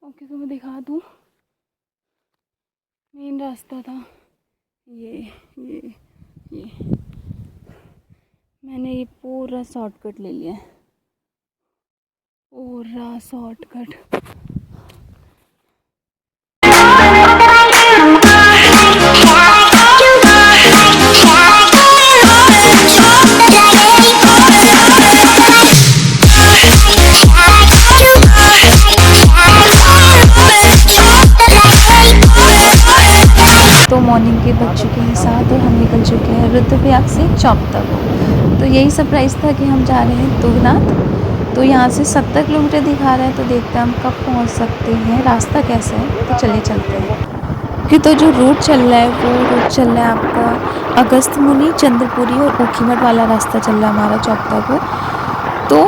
Okay, तो मैं दिखा दूँ। मेन रास्ता था ये मैंने ये पूरा शॉर्टकट ले लिया है, पूरा शॉर्टकट। तो मॉर्निंग के बज चुके हैं 7 और हम निकल चुके हैं रुद्रप्रयाग से चौपता को। तो यही सरप्राइज़ था कि हम जा रहे हैं तुंगनाथ। तो यहाँ से 70 किलोमीटर दिखा रहा है, तो देखते हैं हम कब पहुँच सकते हैं, रास्ता कैसा है। तो चलिए चलते हैं। कि तो जो रूट चल रहा है वो रूट चल रहा है आपका अगस्त्यमुनि, चंद्रपुरी और ऊखीमठ वाला रास्ता चल रहा है हमारा चौपता को। तो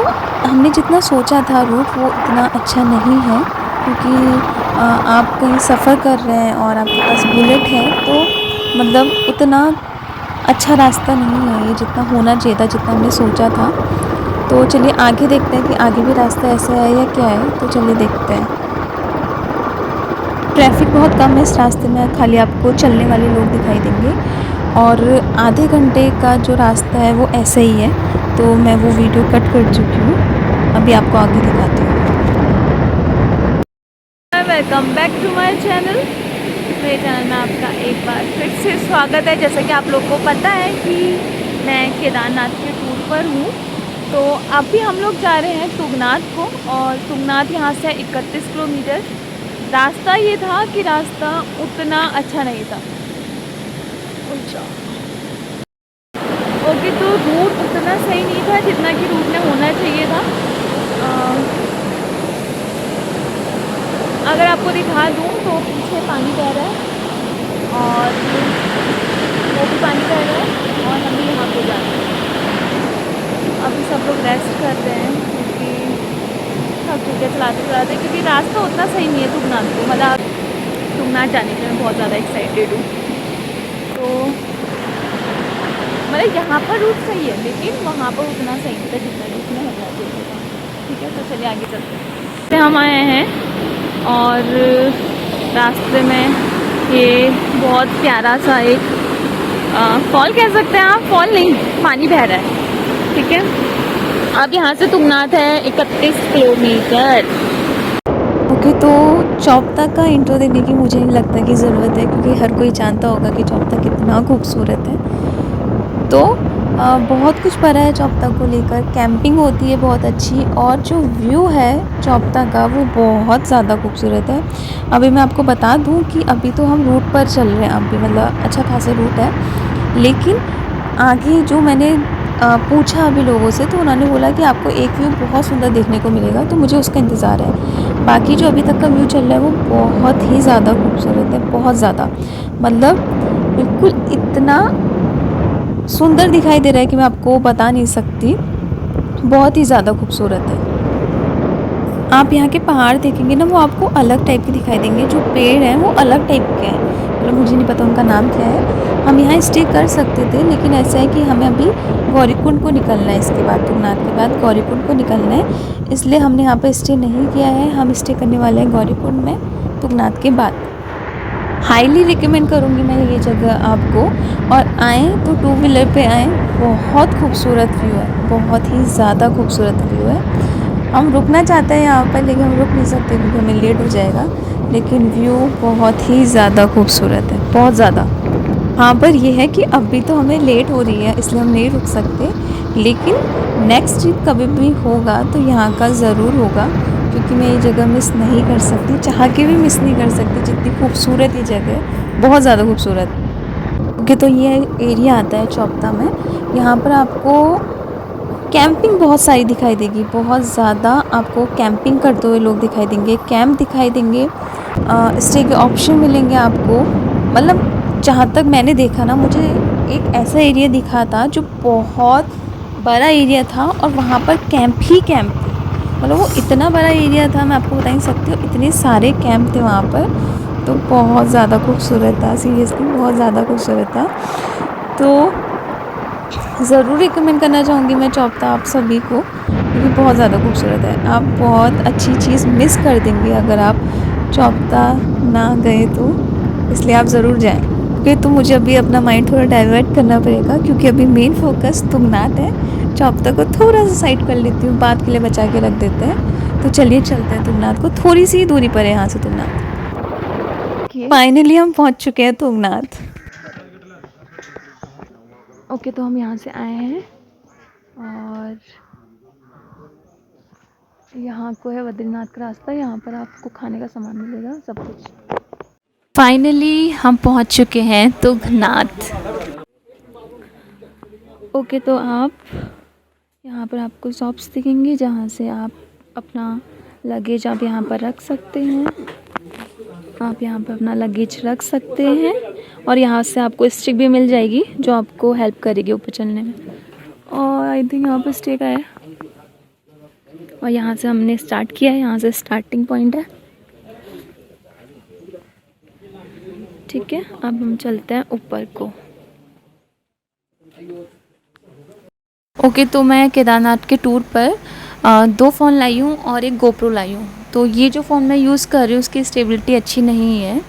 हमने जितना सोचा था रूट वो इतना अच्छा नहीं है, क्योंकि आप कहीं सफ़र कर रहे हैं और आपके पास बुलेट है तो मतलब उतना अच्छा रास्ता नहीं है ये, जितना होना चाहिए था, जितना हमने सोचा था। तो चलिए आगे देखते हैं कि आगे भी रास्ता ऐसा है या क्या है। तो चलिए देखते हैं। ट्रैफिक बहुत कम है इस रास्ते में, खाली आपको चलने वाले लोग दिखाई देंगे और आधे घंटे का जो रास्ता है वो ऐसा ही है। तो मैं वो वीडियो कट कर चुकी हूँ, अभी आपको आगे दिखाती हूँ। Welcome back to my channel. मेरे चैनल में आपका एक बार फिर से स्वागत है। जैसा कि आप लोग को पता है कि मैं केदारनाथ के टूर पर हूँ। तो अभी हम लोग जा रहे हैं तुंगनाथ को, और तुंगनाथ यहाँ से 31 किलोमीटर। रास्ता ये था कि रास्ता उतना अच्छा नहीं था। ओके, तो रूट उतना सही नहीं था जितना कि रूट में होना चाहिए था। अगर आपको दिखा दूँ तो पीछे पानी बह रहा है और वो भी पानी बह रहा है, और हम भी यहाँ पे जा रहे हैं। अभी सब लोग रेस्ट करते हैं क्योंकि सब चीज़ें चलाते, क्योंकि रास्ता उतना सही नहीं है तुंगनाथ को। मतलब तुंगनाथ जाने के लिए मैं बहुत ज़्यादा एक्साइटेड हूँ। तो मतलब यहाँ पर रूट सही है, लेकिन वहाँ पर उतना सही नहीं था जितना रूट में होना चाहिए था। ठीक है, तो चलिए आगे चलते हैं। हम आए हैं और रास्ते में ये बहुत प्यारा सा एक फॉल कह सकते हैं आप, फॉल नहीं, पानी बह रहा है। ठीक है, अब यहाँ से तुंगनाथ है 31 किलोमीटर। ओके, तो चौपता का इंट्रो देने की मुझे नहीं लगता कि ज़रूरत है, क्योंकि हर कोई जानता होगा कि चौपता कितना खूबसूरत है। तो बहुत कुछ पड़ा है चौपता को लेकर। कैंपिंग होती है बहुत अच्छी, और जो व्यू है चौपता का वो बहुत ज़्यादा खूबसूरत है। अभी मैं आपको बता दूं कि अभी तो हम रूट पर चल रहे हैं, अभी मतलब अच्छा खासा रूट है, लेकिन आगे जो मैंने पूछा अभी लोगों से, तो उन्होंने बोला कि आपको एक व्यू बहुत सुंदर देखने को मिलेगा, तो मुझे उसका इंतज़ार है। बाकी जो अभी तक का व्यू चल रहा है वो बहुत ही ज़्यादा खूबसूरत है, बहुत ज़्यादा, मतलब बिल्कुल इतना सुंदर दिखाई दे रहा है कि मैं आपको बता नहीं सकती। बहुत ही ज़्यादा खूबसूरत है। आप यहाँ के पहाड़ देखेंगे ना, वो आपको अलग टाइप के दिखाई देंगे। जो पेड़ हैं वो अलग टाइप के हैं, मतलब मुझे नहीं पता उनका नाम क्या है। हम यहाँ स्टे कर सकते थे, लेकिन ऐसा है कि हमें अभी गौरीकुंड को निकलना है। इसके बाद तुंगनाथ के बाद गौरीकुंड को निकलना है, इसलिए हमने यहाँ पर स्टे नहीं किया है। हम स्टे करने वाले हैं गौरीकुंड में तुंगनाथ के बाद। हाईली रिकमेंड करूँगी मैं ये जगह आपको, और आएँ तो 2 व्हीलर पे आएँ। बहुत खूबसूरत व्यू है, बहुत ही ज़्यादा खूबसूरत व्यू है। हम रुकना चाहते हैं यहाँ पर, लेकिन हम रुक नहीं सकते क्योंकि हमें लेट हो जाएगा। लेकिन व्यू बहुत ही ज़्यादा खूबसूरत है, बहुत ज़्यादा। हाँ, पर यह है कि अभी तो हमें लेट हो रही है, इसलिए हम नहीं रुक सकते। लेकिन नेक्स्ट ट्रिप कभी भी होगा तो यहाँ का ज़रूर होगा, क्योंकि मैं ये जगह मिस नहीं कर सकती, चाह के भी मिस नहीं कर सकती। जितनी खूबसूरत ये जगह है, बहुत ज़्यादा खूबसूरत। ओके, तो ये एरिया आता है चौपता में। यहाँ पर आपको कैंपिंग बहुत सारी दिखाई देगी, बहुत ज़्यादा आपको कैंपिंग करते हुए लोग दिखाई देंगे, कैंप दिखाई देंगे, स्टे के ऑप्शन मिलेंगे आपको। मतलब जहाँ तक मैंने देखा ना, मुझे एक ऐसा एरिया दिखा था जो बहुत बड़ा एरिया था, और वहाँ पर कैंप ही कैंप थे। मतलब वो इतना बड़ा एरिया था, मैं आपको बता नहीं सकती हूँ, इतने सारे कैंप थे वहाँ पर। तो बहुत ज़्यादा खूबसूरत था, सीरियसली बहुत ज़्यादा खूबसूरत था। तो ज़रूर रिकमेंड करना चाहूँगी मैं चौपता आप सभी को, क्योंकि बहुत ज़्यादा खूबसूरत है। आप बहुत अच्छी चीज़ मिस कर देंगे अगर आप चौपता ना गए तो इसलिए आप ज़रूर जाएं। क्योंकि तो मुझे अभी अपना माइंड थोड़ा डाइवर्ट करना पड़ेगा, क्योंकि अभी मेन फोकस तुंगनाथ है। चौपता को थोड़ा सा साइड कर लेती हूँ, बाद के लिए बचा के रख देते हैं। तो चलिए चलते हैं तुंगनाथ को, थोड़ी सी दूरी पर है यहाँ से तुंगनाथ। फाइनली हम पहुँच चुके हैं तुंगनाथ। ओके, तो हम यहाँ से आए हैं और यहाँ को है बद्रीनाथ का रास्ता। यहाँ पर आपको खाने का सामान मिलेगा, सब कुछ। फाइनली हम पहुँच चुके हैं तुंगनाथ। ओके, तो आप यहाँ पर आपको शॉप्स दिखेंगी जहाँ से आप अपना लगेज आप यहाँ पर रख सकते हैं। आप यहाँ पर अपना लगेज रख सकते हैं और यहाँ से आपको स्टिक भी मिल जाएगी जो आपको हेल्प करेगी ऊपर चलने में। और आई थिंक यहाँ पर स्टिक है और यहाँ से हमने स्टार्ट किया है। यहाँ से स्टार्टिंग पॉइंट है। ठीक है, अब हम चलते हैं ऊपर को। ओके, तो मैं केदारनाथ के टूर पर 2 फ़ोन लाई हूँ और एक गोप्रो लाई हूँ। तो ये जो फ़ोन मैं यूज़ कर रही हूँ उसकी स्टेबिलिटी अच्छी नहीं है,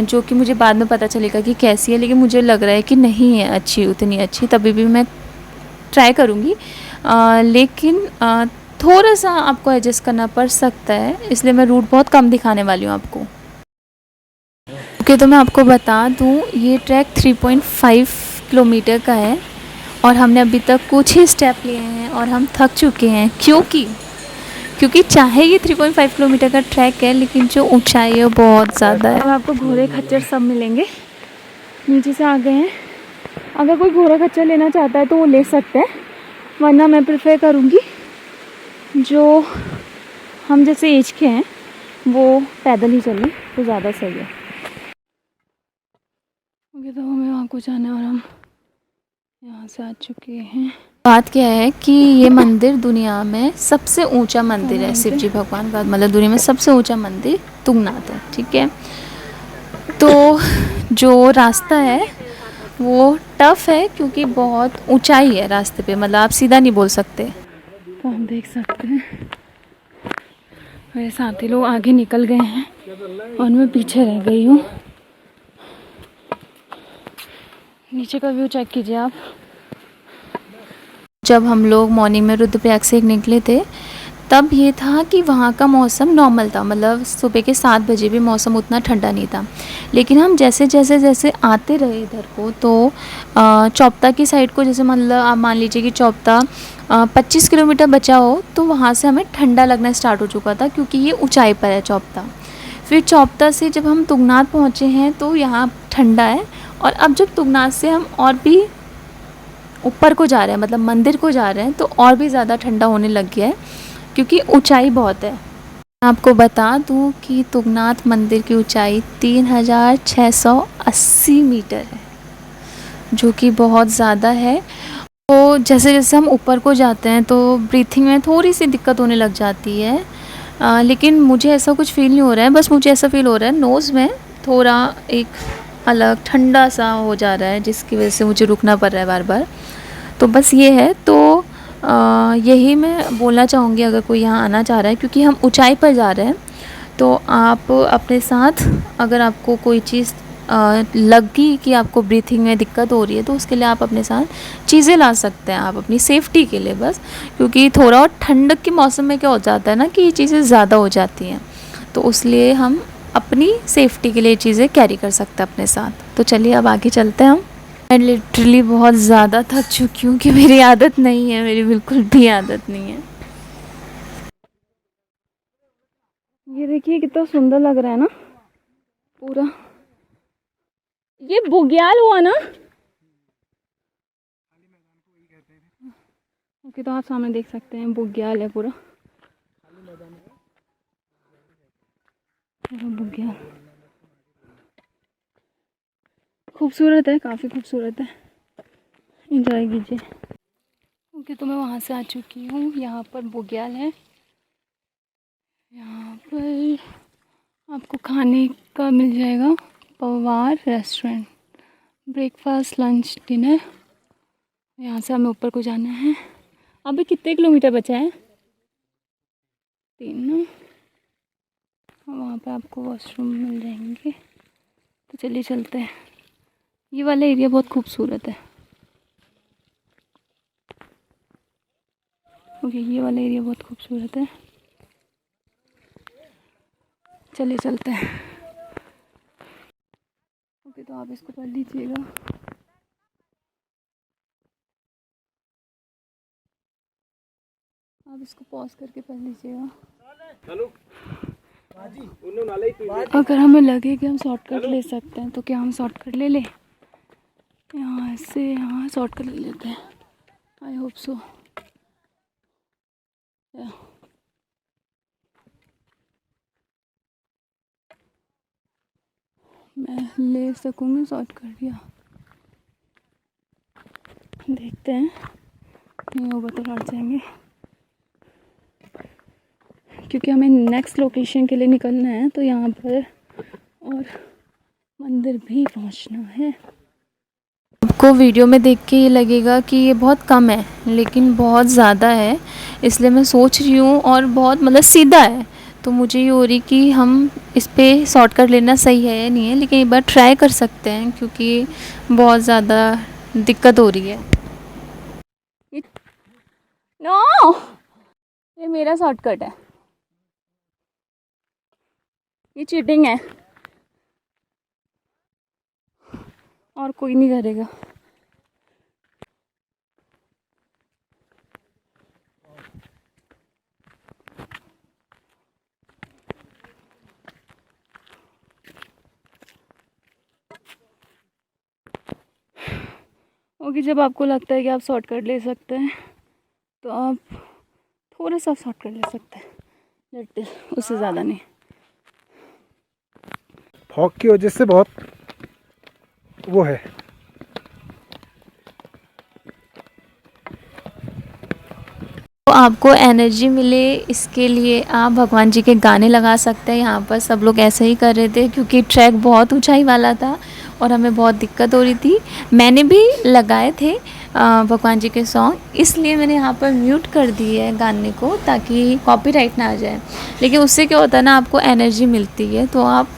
जो कि मुझे बाद में पता चलेगा कि कैसी है, लेकिन मुझे लग रहा है कि नहीं है अच्छी, उतनी अच्छी। तभी भी मैं ट्राई करूँगी, लेकिन थोड़ा सा आपको एडजस्ट करना पड़ सकता है, इसलिए मैं रूट बहुत कम दिखाने वाली हूँ आपको। ओके, तो मैं आपको बता दूँ ये ट्रैक 3.5 किलोमीटर का है और हमने अभी तक कुछ ही स्टेप लिए हैं और हम थक चुके हैं। क्योंकि चाहे ये 3.5 किलोमीटर का ट्रैक है, लेकिन जो ऊंचाई है वो बहुत ज़्यादा है। अब आपको घोड़े खच्चर सब मिलेंगे। नीचे से आ गए हैं, अगर कोई घोड़ा खच्चर लेना चाहता है तो वो ले सकता है, वरना मैं प्रेफर करूँगी जो हम जैसे एज के हैं वो पैदल ही चलें तो ज़्यादा सही है। ओके, तो हमें वहाँ को जाना है और हम यहाँ से आ चुके हैं। बात क्या है कि ये मंदिर दुनिया में सबसे ऊंचा मंदिर है, शिव जी भगवान का, मतलब दुनिया में सबसे ऊंचा मंदिर तुंगनाथ है। ठीक है, तो जो रास्ता है वो टफ है क्योंकि बहुत ऊंचाई है रास्ते पे, मतलब आप सीधा नहीं बोल सकते। तो हम देख सकते हैं मेरे साथी लोग आगे निकल गए हैं और मैं पीछे रह गई हूँ। नीचे का व्यू चेक कीजिए आप। जब हम लोग मॉर्निंग में रुद्रप्रयाग से निकले थे तब ये था कि वहाँ का मौसम नॉर्मल था, मतलब सुबह के 7 बजे भी मौसम उतना ठंडा नहीं था। लेकिन हम जैसे जैसे आते रहे इधर को, तो चौपता की साइड को, जैसे मतलब आप मान लीजिए कि चौपता 25 किलोमीटर बचा हो, तो वहाँ से हमें ठंडा लगना स्टार्ट हो चुका था क्योंकि ये ऊंचाई पर है चौपता। फिर चौपता से जब हम तुंगनाथ पहुँचे हैं तो यहाँ ठंडा है, और अब जब तुंगनाथ से हम और भी ऊपर को जा रहे हैं, मतलब मंदिर को जा रहे हैं, तो और भी ज़्यादा ठंडा होने लग गया है क्योंकि ऊंचाई बहुत है। आपको बता दूं कि तुंगनाथ मंदिर की ऊंचाई 3680 मीटर है, जो कि बहुत ज़्यादा है। तो जैसे जैसे हम ऊपर को जाते हैं तो ब्रीथिंग में थोड़ी सी दिक्कत होने लग जाती है, लेकिन मुझे ऐसा कुछ फील नहीं हो रहा है। बस मुझे ऐसा फील हो रहा है नोज़ में थोड़ा एक अलग ठंडा सा हो जा रहा है, जिसकी वजह से मुझे रुकना पड़ रहा है बार बार। तो बस ये है। तो यही मैं बोलना चाहूँगी, अगर कोई यहाँ आना चाह रहा है, क्योंकि हम ऊंचाई पर जा रहे हैं, तो आप अपने साथ अगर आपको कोई चीज़ लगी कि आपको ब्रीथिंग में दिक्कत हो रही है, तो उसके लिए आप अपने साथ चीज़ें ला सकते हैं, आप अपनी सेफ़्टी के लिए बस। क्योंकि थोड़ा और ठंडक के मौसम में क्या हो जाता है ना कि ये चीज़ें ज़्यादा हो जाती हैं, तो इसलिए हम अपनी सेफ़्टी के लिए चीज़ें कैरी कर सकते हैं अपने साथ। तो चलिए अब आगे चलते हैं हम। मैं लिटरली बहुत ज़्यादा थक चुकी हूँ कि मेरी आदत नहीं है, मेरी बिल्कुल भी आदत नहीं है। ये देखिए कितना सुंदर लग रहा है ना पूरा। ये बुग्याल हुआ ना। ओके, तो आप सामने देख सकते हैं बुग्याल है पूरा बुग्याल। खूबसूरत है, काफ़ी खूबसूरत है, एंजॉय कीजिए। ओके, तो मैं वहाँ से आ चुकी हूँ। यहाँ पर बुग्याल है। यहाँ पर आपको खाने का मिल जाएगा, Pawar restaurant, breakfast lunch dinner. यहाँ से हमें ऊपर को जाना है। अभी कितने किलोमीटर बचा है? 3 ना। वहाँ पे आपको वॉशरूम मिल जाएंगे। तो चलिए चलते हैं। ये वाला एरिया बहुत खूबसूरत है। ओके, ये वाला एरिया बहुत खूबसूरत है। चलिए चलते हैं। ओके, तो आप इसको पढ़ लीजिएगा। आप इसको पॉज करके पढ़ लीजिएगा। अगर हमें लगे कि हम शॉर्टकट ले सकते हैं तो क्या हम शॉर्टकट ले लें? यहाँ से यहाँ शॉर्टकट ले लेते हैं। I hope so. मैं ले सकूँगी शॉर्टकट या देखते हैं, नहीं होगा तो लौट जाएंगे, क्योंकि हमें नेक्स्ट लोकेशन के लिए निकलना है। तो यहाँ पर और मंदिर भी पहुँचना है। आपको वीडियो में देख के ये लगेगा कि ये बहुत कम है, लेकिन बहुत ज़्यादा है। इसलिए मैं सोच रही हूँ, और बहुत मतलब सीधा है, तो मुझे ये हो रही कि हम इस पे शॉर्टकट लेना सही है या नहीं है। लेकिन एक बार ट्राई कर सकते हैं, क्योंकि बहुत ज़्यादा दिक्कत हो रही है। नो, ये मेरा शॉर्टकट है, ये चीटिंग है और कोई नहीं करेगा। ओके, जब आपको लगता है कि आप शॉर्टकट ले सकते हैं तो आप थोड़ा सा शॉर्टकट ले सकते हैं, लिटिल, उससे ज़्यादा नहीं। फॉग की वजह से बहुत वो है। तो आपको एनर्जी मिले इसके लिए आप भगवान जी के गाने लगा सकते हैं। यहाँ पर सब लोग ऐसे ही कर रहे थे, क्योंकि ट्रैक बहुत ऊंचाई वाला था और हमें बहुत दिक्कत हो रही थी। मैंने भी लगाए थे भगवान जी के सॉन्ग, इसलिए मैंने यहाँ पर म्यूट कर दी है गाने को, ताकि कॉपीराइट ना आ जाए। लेकिन उससे क्या होता है ना, आपको एनर्जी मिलती है, तो आप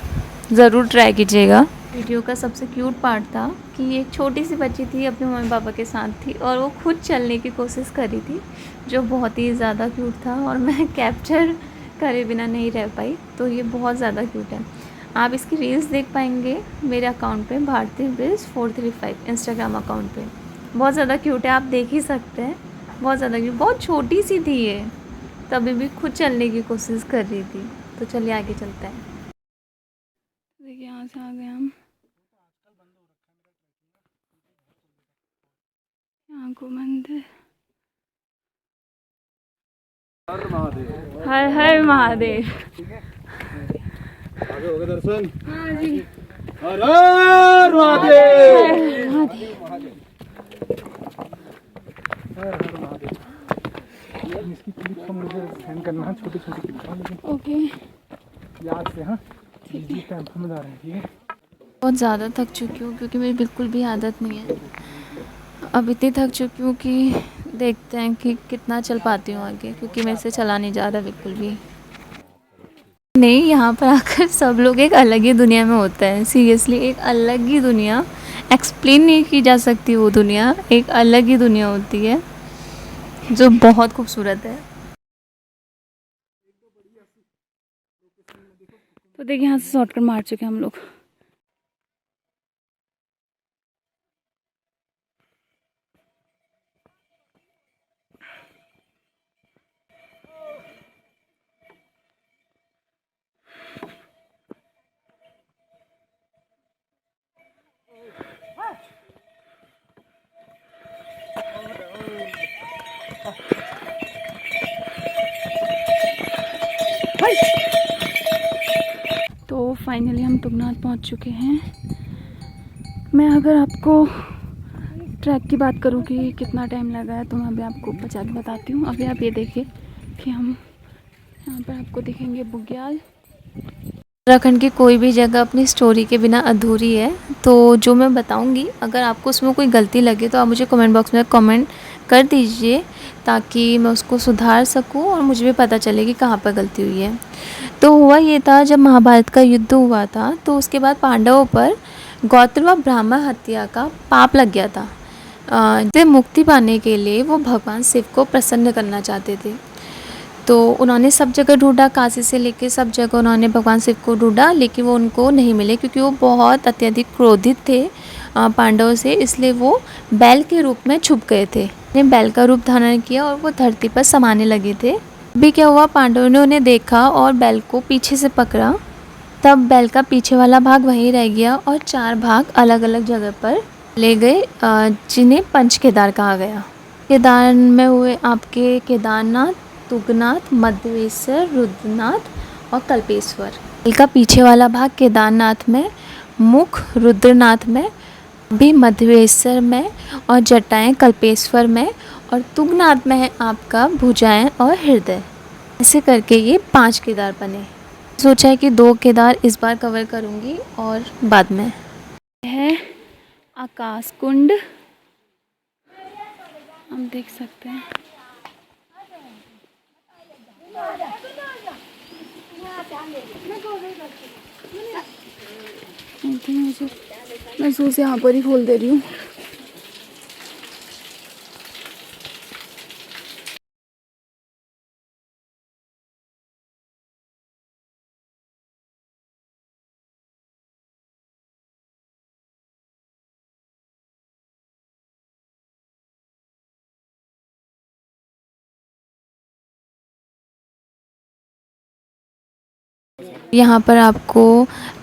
ज़रूर ट्राई कीजिएगा। वीडियो का सबसे क्यूट पार्ट था कि एक छोटी सी बच्ची थी, अपने मम्मी पापा के साथ थी, और वो खुद चलने की कोशिश कर रही थी, जो बहुत ही ज़्यादा क्यूट था, और मैं कैप्चर करे बिना नहीं रह पाई। तो ये बहुत ज़्यादा क्यूट है। आप इसकी रील्स देख पाएंगे मेरे अकाउंट पे, भारती ब्रिज 435 इंस्टाग्राम अकाउंट पे। बहुत ज़्यादा क्यूट है, आप देख ही सकते हैं। बहुत ज़्यादा क्यूट, बहुत छोटी सी थी ये, तभी भी खुद चलने की कोशिश कर रही थी। तो चलिए आगे चलते हैं। देखिए, यहाँ से आ गए हम। यहाँ को मंदिर, हर हर महादेव। आगे होगा दर्शन। हाँ जी, हर हर महादेव। इसकी क्लिप हम मुझे सेंड करना है, छोटी छोटी क्लिप। ओके, याद से। हाँ, इसी टेंपो में जा रहे हैं, ठीक है। बहुत ज़्यादा थक चुकी हूँ, क्योंकि मेरी बिल्कुल भी आदत नहीं है। अब इतनी थक चुकी हूँ कि देखते हैं कि कितना चल पाती हूँ आगे, क्योंकि मेरे से चला नहीं जा रहा बिल्कुल भी नहीं। यहाँ पर आकर सब लोग एक अलग ही दुनिया में होता है, सीरियसली एक अलग ही दुनिया, एक्सप्लेन नहीं की जा सकती। वो दुनिया एक अलग ही दुनिया होती है, जो बहुत खूबसूरत है। तो देखिए, यहाँ से शॉर्टकट मार चुके हैं हम लोग। तो फाइनली हम तुंगनाथ पहुंच चुके हैं। मैं अगर आपको ट्रैक की बात करूं कि कितना टाइम लगा है, तो मैं अभी आपको बचा के बताती हूँ। अभी आप ये देखिए कि हम यहाँ पर आपको दिखेंगे बुग्याल। उत्तराखंड की कोई भी जगह अपनी स्टोरी के बिना अधूरी है। तो जो मैं बताऊंगी, अगर आपको उसमें कोई गलती लगे तो आप मुझे कमेंट बॉक्स में कमेंट कर दीजिए ताकि मैं उसको सुधार सकूं और मुझे भी पता चले कि कहाँ पर गलती हुई है। तो हुआ ये था, जब महाभारत का युद्ध हुआ था तो उसके बाद पांडवों पर गौत्र व ब्राह्मण हत्या का पाप लग गया था। से मुक्ति पाने के लिए वो भगवान शिव को प्रसन्न करना चाहते थे। तो उन्होंने सब जगह ढूंढा, काशी से लेके सब जगह उन्होंने भगवान शिव को ढूंढा, लेकिन वो उनको नहीं मिले क्योंकि वो बहुत अत्यधिक क्रोधित थे पांडवों से। इसलिए वो बैल के रूप में छुप गए थे। ने बैल का रूप धारण किया और वो धरती पर समाने लगे थे। अभी क्या हुआ, पांडवों ने उन्हें देखा और बैल को पीछे से पकड़ा। तब बैल का पीछे वाला भाग वहीं रह गया और 4 भाग अलग अलग जगह पर ले गए, जिन्हें पंच केदार कहा गया। केदार में हुए आपके केदारनाथ, तुंगनाथ, मध्वेश्वर, रुद्रनाथ और कल्पेश्वर। बैल का पीछे वाला भाग केदारनाथ में, मुख रुद्रनाथ में, भी मध्वेश्वर में और जटाएं कल्पेश्वर में, और तुंगनाथ में है आपका भुजाएं और हृदय। ऐसे करके ये 5 केदार बने। सोचा है कि 2 केदार इस बार कवर करूँगी और बाद में। है आकाश कुंड, हम देख सकते हैं। मैं शूज यहाँ पर ही खोल दे रही हूँ। यहाँ पर आपको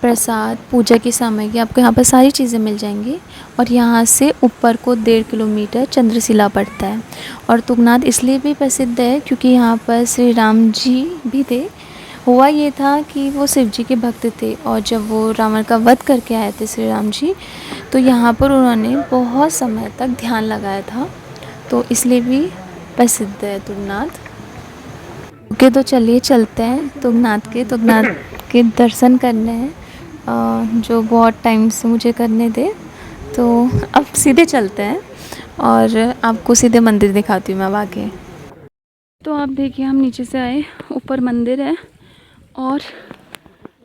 प्रसाद, पूजा की सामग्री, आपको यहाँ पर सारी चीज़ें मिल जाएंगी। और यहाँ से ऊपर को 1.5 किलोमीटर चंद्रशिला पड़ता है। और तुंगनाथ इसलिए भी प्रसिद्ध है क्योंकि यहाँ पर श्री राम जी भी थे। हुआ ये था कि वो शिव जी के भक्त थे और जब वो रावण का वध करके आए थे श्री राम जी, तो यहाँ पर उन्होंने बहुत समय तक ध्यान लगाया था, तो इसलिए भी प्रसिद्ध है तुंगनाथ। ओके, तो चलिए चलते हैं तुंगनाथ के दर्शन करने हैं, जो बहुत टाइम से मुझे करने थे। तो अब सीधे चलते हैं और आपको सीधे मंदिर दिखाती हूँ मैं आगे। तो आप देखिए, हम नीचे से आए, ऊपर मंदिर है और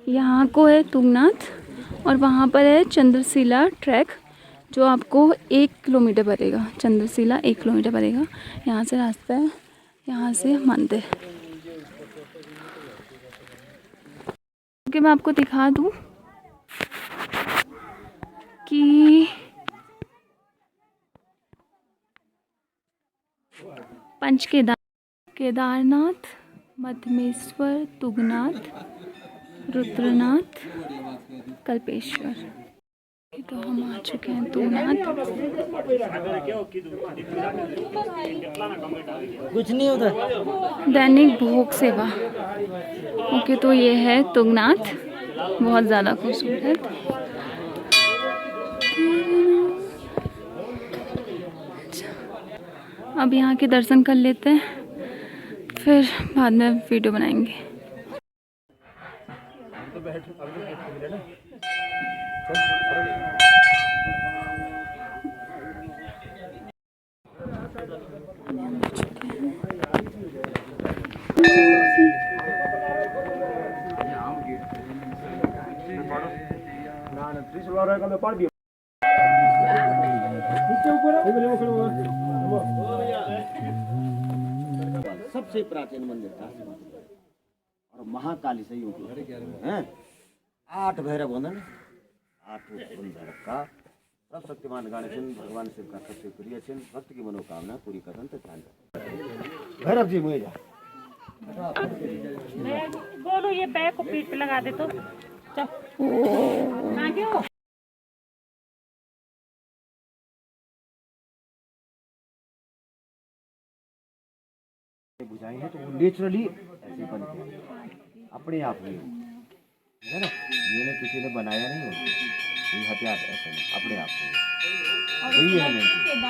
यहाँ को है तुंगनाथ और वहाँ पर है चंद्रशिला ट्रैक, जो आपको 1 किलोमीटर पड़ेगा। चंद्रशिला 1 किलोमीटर पड़ेगा। यहाँ से रास्ता है, यहाँ से मंदिर। कि मैं आपको दिखा दूँ कि पंच केदारनाथ, मध्वेश्वर, तुंगनाथ, रुद्रनाथ, कल्पेश्वर। तो हम आ चुके हैं तुंगनाथ। कुछ नहीं होता। दैनिक भोग सेवा। ओके, तो ये है तुंगनाथ, बहुत ज़्यादा खूबसूरत। अब यहाँ के दर्शन कर लेते हैं, फिर बाद में वीडियो बनाएंगे। सबसे प्राचीन मंदिर था और महाकाली से हैं 8 भैरव होंगे ना, 8 भैरव का सब शक्तिमान गणेश भगवान शिव का सबसे प्रिय चिन्ह, भक्त की मनोकामना पूरी करन तो ध्यान भैरव जी मुझे बोलो, ये बैग को पीठ पे लगा दे तो बुझाई है, तो वो नेचुरली ऐसे बनते हैं अपने आप ही, है ना। ये किसी ने बनाया नहीं होगा, ये हथियार ऐसे नहीं, अपने आप से वही है।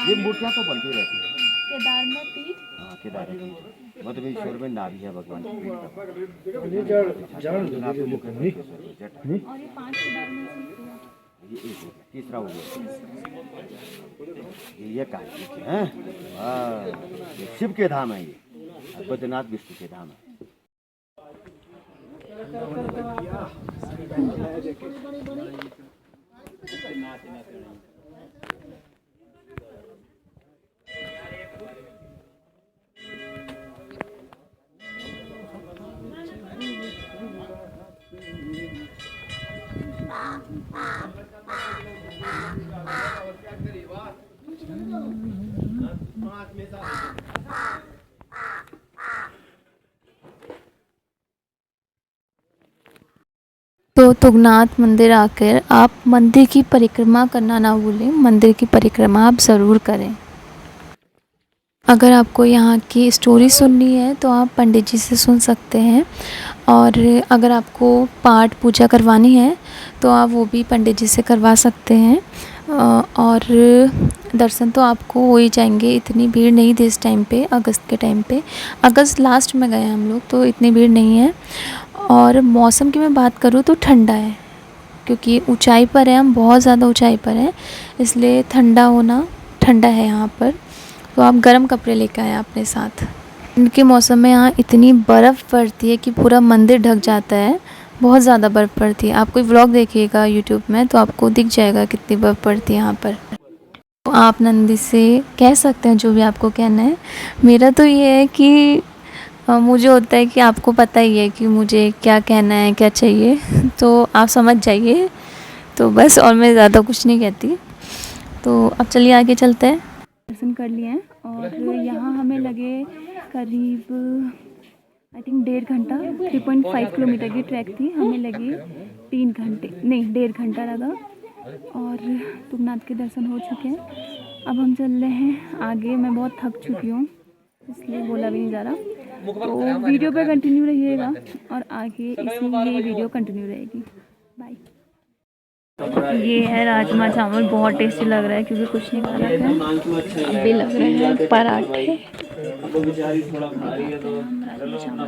ये मूर्तियाँ तो बनती रहती है। केदार में पीठ, हाँ केदार मध्वेश्वर में नाभि है भगवान की पीठ का। और ये 5 केदार में ये एक हो गया, तीसरा हो गया। ये काशी के हैं, वाह, ये शिव के धाम है, ये बद्रीनाथ विष्णु के धाम है। तो तुंगनाथ मंदिर आकर आप मंदिर की परिक्रमा करना ना भूलें। मंदिर की परिक्रमा आप ज़रूर करें। अगर आपको यहाँ की स्टोरी सुननी है तो आप पंडित जी से सुन सकते हैं, और अगर आपको पाठ पूजा करवानी है तो आप वो भी पंडित जी से करवा सकते हैं। और दर्शन तो आपको हो ही जाएंगे, इतनी भीड़ नहीं थी इस टाइम पे, अगस्त के टाइम पे। अगस्त लास्ट में गए हम लोग, तो इतनी भीड़ नहीं है। और मौसम की मैं बात करूँ तो ठंडा है, क्योंकि ऊंचाई पर है हम, बहुत ज़्यादा ऊंचाई पर है, इसलिए ठंडा है यहाँ पर। तो आप गर्म कपड़े लेकर आएँ अपने साथ। इनके मौसम में यहाँ इतनी बर्फ़ पड़ती है कि पूरा मंदिर ढक जाता है, बहुत ज़्यादा बर्फ़ पड़ती है। आप कोई व्लॉग देखिएगा यूट्यूब में तो आपको दिख जाएगा कितनी बर्फ़ पड़ती है यहाँ पर। तो आप नंदी से कह सकते हैं जो भी आपको कहना है। मेरा तो ये है कि मुझे होता है कि आपको पता ही है कि मुझे क्या कहना है, क्या चाहिए, तो आप समझ जाइए। तो बस, और मैं ज़्यादा कुछ नहीं कहती। तो अब चलिए आगे चलते हैं। दर्शन कर लिए हैं और यहाँ हमें लगे करीब आई थिंक 1.5 घंटा। 3.5 किलोमीटर की ट्रैक थी, हमें लगे 3 घंटे, नहीं 1.5 घंटा लगा। और तुंगनाथ के दर्शन हो चुके हैं। अब हम चल रहे हैं आगे। मैं बहुत थक चुकी हूँ, इसलिए बोला भी नहीं जा रहा। तो वीडियो पे कंटिन्यू रहिएगा और आगे इसी ये वीडियो कंटिन्यू रहेगी। बाय। ये है राजमा चावल, बहुत टेस्टी लग रहा है क्योंकि कुछ नहीं खाना था। अभी लग रहे हैं पराठे। राजमा चावल